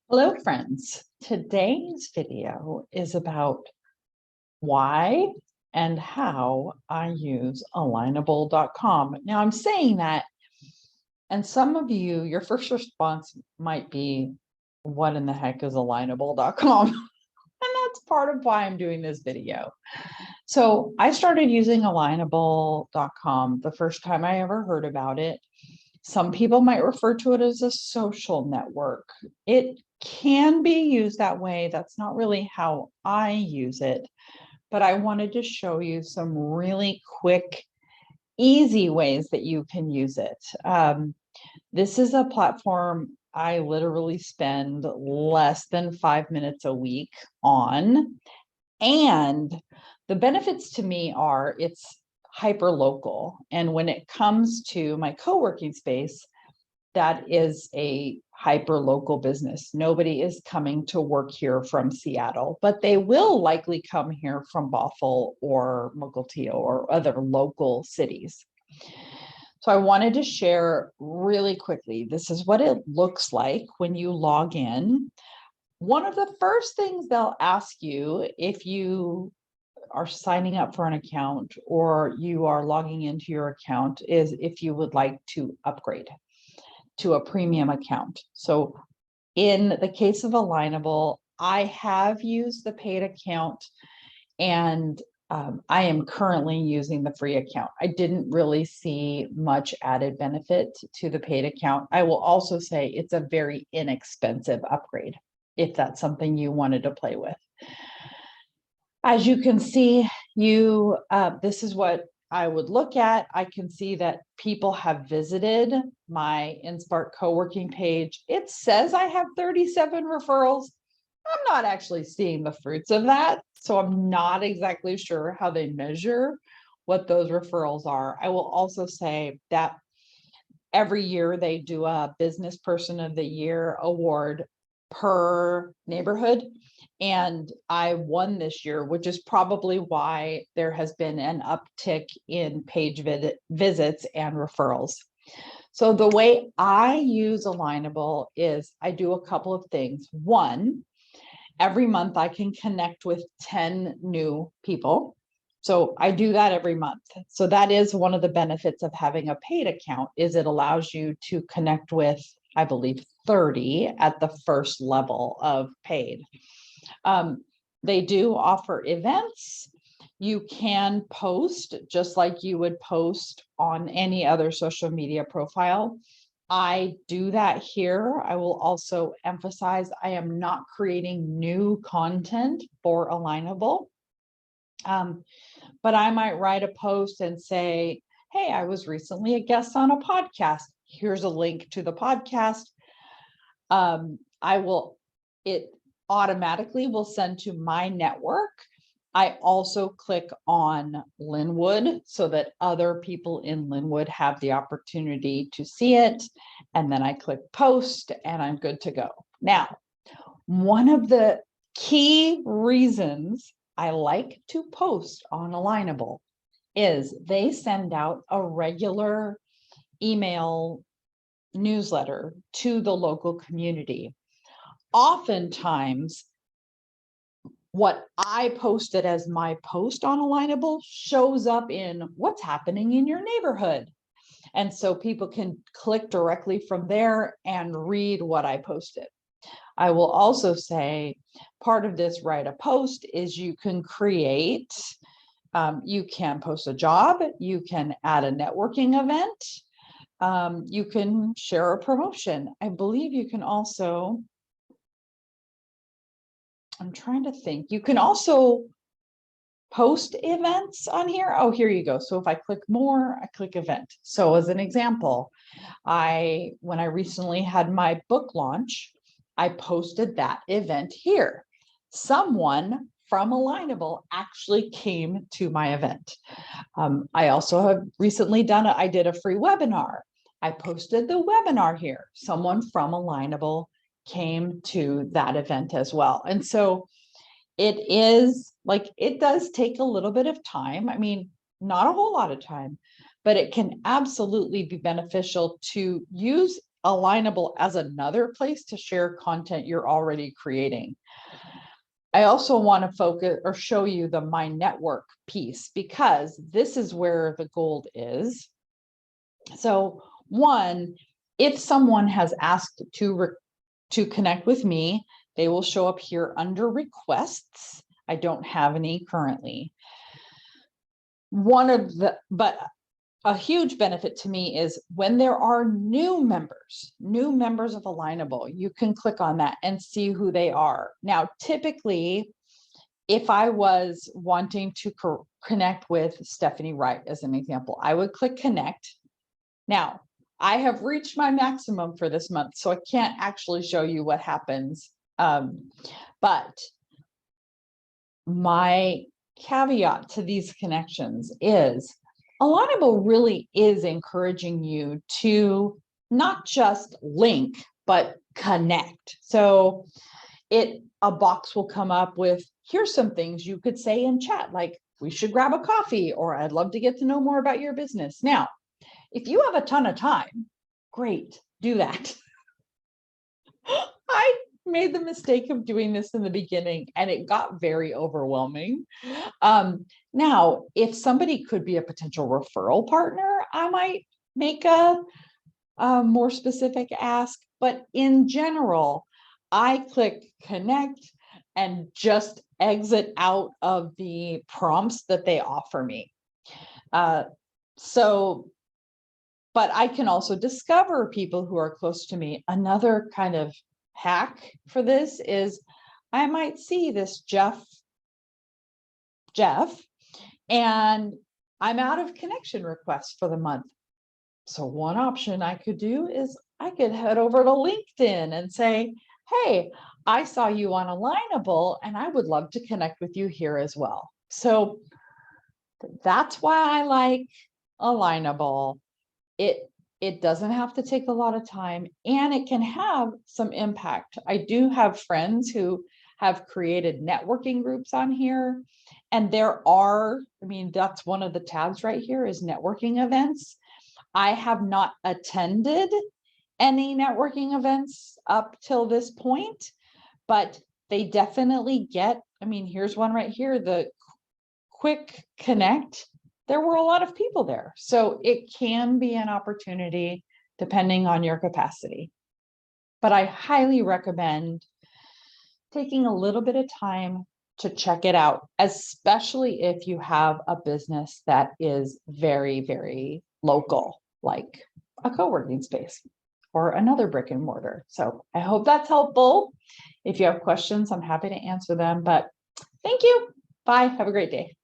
Hello, friends. Today's video is about why and how I use alignable.com. Now, I'm saying that, and some of you, your first response might be, what in the heck is alignable.com? And that's part of why I'm doing this video. So I started using alignable.com the first time I ever heard about it. Some people might refer to it as a social network. It can be used that way. That's not really how I use it, but I wanted to show you some really quick, easy ways that you can use it. This is a platform I literally spend less than 5 minutes a week on. And the benefits to me are it's hyper local. And when it comes to my co-working space, that is a hyper local business. Nobody is coming to work here from Seattle, but they will likely come here from Bothell or Mukilteo or other local cities. So I wanted to share really quickly, this is what it looks like when you log in. One of the first things they'll ask you if you are signing up for an account or you are logging into your account is if you would like to upgrade to a premium account. So in the case of Alignable, I have used the paid account and I am currently using the free account. I didn't really see much added benefit to the paid account. I will also say it's a very inexpensive upgrade if that's something you wanted to play with. As you can see, this is what I would look at. I can see that people have visited my InSpark co-working page. It says I have 37 referrals. I'm not actually seeing the fruits of that, so I'm not exactly sure how they measure what those referrals are. I will also say that every year they do a Business Person of the Year award per neighborhood. And I won this year, which is probably why there has been an uptick in page visits and referrals. So the way I use Alignable is I do a couple of things. One, every month I can connect with 10 new people. So I do that every month. So that is one of the benefits of having a paid account is it allows you to connect with, I believe, 30 at the first level of paid. They do offer events. You can post just like you would post on any other social media profile. I do that here. I will also emphasize I am not creating new content for Alignable. But I might write a post and say, hey, I was recently a guest on a podcast. Here's a link to the podcast. It automatically will send to my network. I also click on Linwood so that other people in Linwood have the opportunity to see it. And then I click post and I'm good to go. Now, one of the key reasons I like to post on Alignable is they send out a regular email newsletter to the local community. Oftentimes, what I posted as my post on Alignable shows up in what's happening in your neighborhood. And so people can click directly from there and read what I posted. I will also say part of this write a post is you can create, you can post a job, you can add a networking event, you can share a promotion. I believe you can also, I'm trying to think, you can also post events on here. Oh, here you go. So if I click more, I click event. So as an example, when I recently had my book launch, I posted that event here. Someone from Alignable actually came to my event. I also have recently I did a free webinar. I posted the webinar here. Someone from Alignable came to that event as well. And so it does take a little bit of time. I mean, not a whole lot of time, but it can absolutely be beneficial to use Alignable as another place to share content you're already creating. I also want to focus or show you the My Network piece, because this is where the gold is. So one, if someone has asked to connect with me, they will show up here under requests. I don't have any currently. But a huge benefit to me is when there are new members of Alignable, you can click on that and see who they are. Now, typically, if I was wanting to connect with Stephanie Wright, as an example, I would click connect. Now, I have reached my maximum for this month, so I can't actually show you what happens. But my caveat to these connections is Alignable really is encouraging you to not just link, but connect. So a box will come up with, here's some things you could say in chat, like we should grab a coffee, or I'd love to get to know more about your business. Now, if you have a ton of time, great, do that. I made the mistake of doing this in the beginning and it got very overwhelming. Now, if somebody could be a potential referral partner, I might make a more specific ask, but in general, I click connect and just exit out of the prompts that they offer me. But I can also discover people who are close to me. Another kind of hack for this is I might see this Jeff, and I'm out of connection requests for the month. So one option I could do is I could head over to LinkedIn and say, hey, I saw you on Alignable and I would love to connect with you here as well. So that's why I like Alignable. It doesn't have to take a lot of time and it can have some impact. I do have friends who have created networking groups on here, and that's one of the tabs right here is networking events. I have not attended any networking events up till this point, but they definitely here's one right here, the quick connect. There were a lot of people there. So it can be an opportunity depending on your capacity. But I highly recommend taking a little bit of time to check it out, especially if you have a business that is very, very local, like a co-working space or another brick and mortar. So I hope that's helpful. If you have questions, I'm happy to answer them, but thank you. Bye. Have a great day.